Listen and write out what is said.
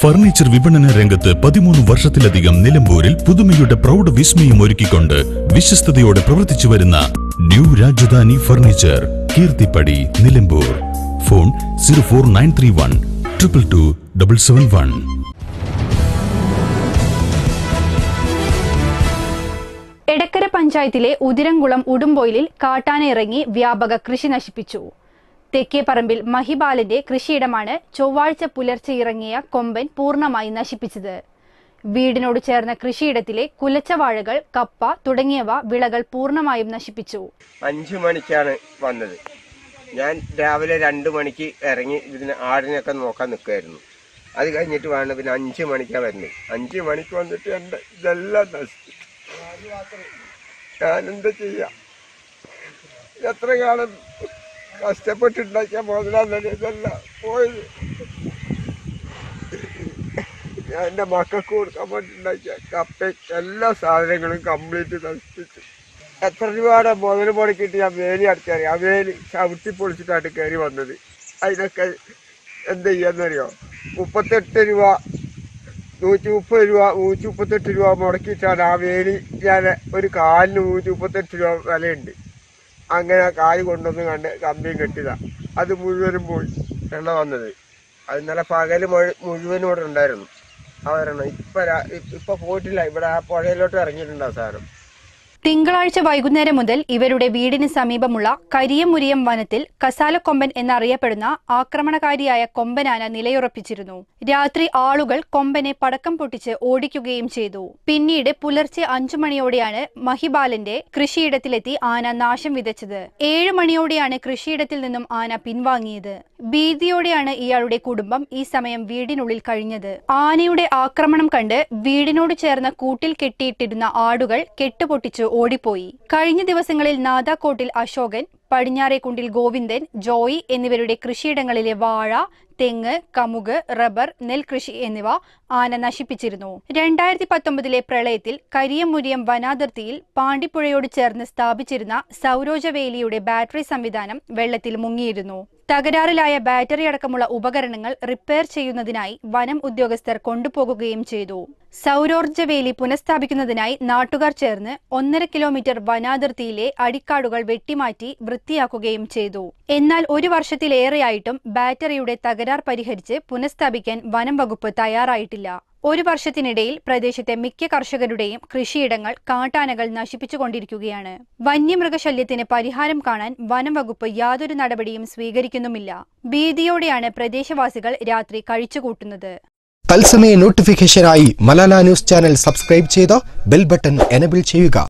Furniture വിപണന രംഗത്ത് 13 വർഷത്തിലധികം നിലമ്പൂരിൽ പുതുമയുടെ പ്രൗഢ വിസ്മയം ഒരുക്കിക്കൊണ്ട് വിശ്വസ്തയോടെ പ്രവർത്തിച്ചു വരുന്ന new Rajadhani furniture, Keerthippadi, Nilambur. Phone 04931 222 771. Edakkara പഞ്ചായത്തിലെ ഉദിരംകുളം ഉടുമ്പൊയിലിൽ കാട്ടാന ഇറങ്ങി വ്യാപക കൃഷി നശിപ്പിച്ചു. തെക്കേപ്പറമ്പിൽ മഹിബാലന്റെ കൃഷിയിടമാണ് ചൊവ്വാഴ്ച പുലർച്ചെ ഇറങ്ങിയ കൊമ്പൻ പൂർണ്ണമായി നശിപ്പിച്ചത്. വീടിനോട് ചേർന്ന കൃഷിയിടത്തിലെ കുലച്ച വാഴകൾ, കപ്പ തുടങ്ങിയവ വിളകൾ പൂർണ്ണമായും നശിപ്പിച്ചു. 5 മണിക്കാണ് വന്നത്. ഞാൻ രാവിലെ 2 മണിക്ക് ഇറങ്ങി ഇതിന് ആടിനൊക്കെ നോക്കാൻ നിൽക്കുമായിരുന്നു. അത് കഴിഞ്ഞിട്ട് വേണം പിന്നെ 5 മണിക്കാണ് വരുന്നത്. 5 മണിക്ക് വന്നിട്ട് എൻ്റെ ഇതെല്ലാം നശിച്ചു. ഞാനെന്താ ചെയ്യാം? എത്ര കാലം കഷ്ടപ്പെട്ടുണ്ടാക്കിയ മുതലാന്നല്ലേ ഇതെല്ലാം പോയത്. ഞാൻ എൻ്റെ മക്കൾക്ക് കൊടുക്കാൻ വേണ്ടിയിട്ടുണ്ടാക്കിയ കപ്പയും എല്ലാ സാധനങ്ങളും കംപ്ലീറ്റ് നശിപ്പിച്ചു. എത്ര രൂപയുടെ മുതൽ മുടക്കിയിട്ട് ഞാൻ വേലി അടച്ചറിയാം. ആ വേലി ചവിട്ടി പൊളിച്ചിട്ടാണ് കയറി വന്നത്. അതിനൊക്കെ എന്ത് ചെയ്യാന്നറിയോ? 38 രൂപ, 130 രൂപ, 138 രൂപ മുടക്കിയിട്ടാണ് ആ വേലി. ഞാൻ ഒരു കാലിന് 138 രൂപ വിലയുണ്ട്. അങ്ങനെ ആ കായ് കൊണ്ടുവന്ന് കണ്ട് കമ്പിയും കെട്ടിയതാ. അത് മുഴുവനും പോയി വെള്ളം വന്നത്. അത് ഇന്നലെ പകല് മുഴുവനും ഇവിടെ ഉണ്ടായിരുന്നു. അവരാണ് ഇപ്പൊ പോയിട്ടില്ല. ഇവിടെ ആ പുഴയിലോട്ട് ഇറങ്ങിയിട്ടുണ്ട് ആ സാധനം. തിങ്കളാഴ്ച വൈകുന്നേരം മുതൽ ഇവരുടെ വീടിന് സമീപമുള്ള കരിയമുരിയം വനത്തിൽ കസാലക്കൊമ്പൻ എന്നറിയപ്പെടുന്ന ആക്രമണകാരിയായ കൊമ്പനാന നിലയുറപ്പിച്ചിരുന്നു. രാത്രി ആളുകൾ കൊമ്പനെ പടക്കം പൊട്ടിച്ച് ഓടിക്കുകയും ചെയ്തു. പിന്നീട് പുലർച്ചെ 5 മണിയോടെയാണ് മഹിബാലന്റെ കൃഷിയിടത്തിലെത്തി ആന നാശം വിതച്ചത്. 7 മണിയോടെയാണ് കൃഷിയിടത്തിൽ നിന്നും ആന പിൻവാങ്ങിയത്. ഭീതിയോടെയാണ് ഇയാളുടെ കുടുംബം ഈ സമയം വീടിനുള്ളിൽ കഴിഞ്ഞത്. ആനയുടെ ആക്രമണം കണ്ട് വീടിനോട് ചേർന്ന കൂട്ടിൽ കെട്ടിയിട്ടിരുന്ന ആടുകൾ കെട്ടുപൊട്ടിച്ചു ഓടിപ്പോയി. കഴിഞ്ഞ ദിവസങ്ങളിൽ നാദാക്കോട്ടിൽ അശോകൻ, പടിഞ്ഞാറേക്കുണ്ടിൽ ഗോവിന്ദൻ, ജോയി എന്നിവരുടെ കൃഷിയിടങ്ങളിലെ വാഴ, തെങ്ങ്, കമുക്, റബ്ബർ, നെൽകൃഷി എന്നിവ ആന നശിപ്പിച്ചിരുന്നു. 2019 പ്രളയത്തിൽ കരിയമുരിയം വനാതിർത്തിയിൽ പാണ്ടിപ്പുഴയോട് ചേർന്ന് സ്ഥാപിച്ചിരുന്ന സൗരോജവേലിയുടെ ബാറ്ററി സംവിധാനം വെള്ളത്തിൽ മുങ്ങിയിരുന്നു. തകരാറിലായ ബാറ്ററി അടക്കമുള്ള ഉപകരണങ്ങൾ റിപ്പയർ ചെയ്യുന്നതിനായി വനം ഉദ്യോഗസ്ഥർ കൊണ്ടുപോകുകയും ചെയ്തു. സൗരോർജ്ജവേലി പുനഃസ്ഥാപിക്കുന്നതിനായി നാട്ടുകാർ ചേർന്ന് 1.5 കിലോമീറ്റർ വനാതിർത്തിയിലെ അടിക്കാടുകൾ വെട്ടിമാറ്റി വൃത്തിയാക്കുകയും ചെയ്തു. എന്നാൽ 1 വർഷത്തിലേറെയായിട്ടും ബാറ്ററിയുടെ തകരാർ പരിഹരിച്ച് പുനഃസ്ഥാപിക്കാൻ വനം വകുപ്പ് തയ്യാറായിട്ടില്ല. 1 വർഷത്തിനിടയിൽ പ്രദേശത്തെ മിക്ക കർഷകരുടെയും കൃഷിയിടങ്ങൾ കാട്ടാനകൾ നശിപ്പിച്ചുകൊണ്ടിരിക്കുകയാണ്. വന്യമൃഗശല്യത്തിന് പരിഹാരം കാണാൻ വനം വകുപ്പ് യാതൊരു നടപടിയും സ്വീകരിക്കുന്നുമില്ല. ഭീതിയോടെയാണ് പ്രദേശവാസികൾ രാത്രി കഴിച്ചുകൂട്ടുന്നത്. തത്സമയ നോട്ടിഫിക്കേഷനായി മലാല ന്യൂസ് ചാനൽ സബ്സ്ക്രൈബ് ചെയ്ത് ബെൽ ബട്ടൺ എനേബിൾ ചെയ്യുക.